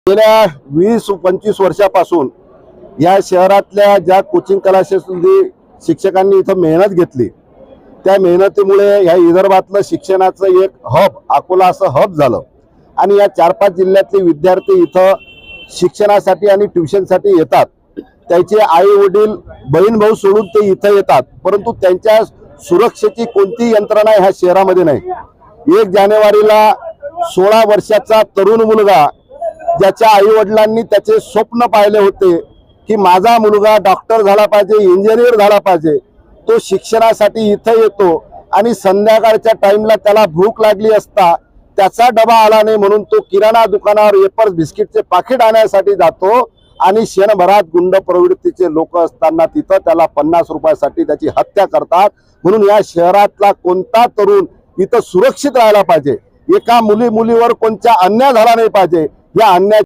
गेल्या 20-25 वर्षापासून या शहरातल्या ज्या कोचिंग क्लासेसमध्ये शिक्षकांनी इथं मेहनत घेतली, त्या मेहनतीमुळे या विदर्भातलं शिक्षणाचं एक हब, अकोला असं हब झालं आणि या 4-5 जिल्ह्यातले विद्यार्थी इथं शिक्षणासाठी आणि ट्युशनसाठी येतात। त्यांचे आई वडील बहीण भाऊ सोडून ते इथं येतात, परंतु त्यांच्या सुरक्षेची कोणती यंत्रणा ह्या शहरामध्ये नाही। 1 जानेवारीला 16 वर्षाचा तरुण मुलगा ज्याच्या आई वडिलांनी त्याचे स्वप्न पाहिले होते की माझा मुलगा डॉक्टर झाला पाहिजे, इंजिनियर झाला पाहिजे, तो शिक्षणासाठी इथं येतो आणि संध्याकाळच्या टाइमला त्याला भूक लागली असता त्याचा डबा आला नाही म्हणून तो किराणा दुकानावर वेपर्स बिस्किटचे पाकिट आणण्यासाठी जातो आणि क्षणभरात गुंड प्रवृत्तीचे लोक असताना तिथं त्याला 50 रुपयासाठी त्याची हत्या करतात। म्हणून या शहरातला कोणता तरुण इथं सुरक्षित राहायला पाहिजे, एका मुलीवर कोणता अन्याय झाला नाही पाहिजे। या अन्याय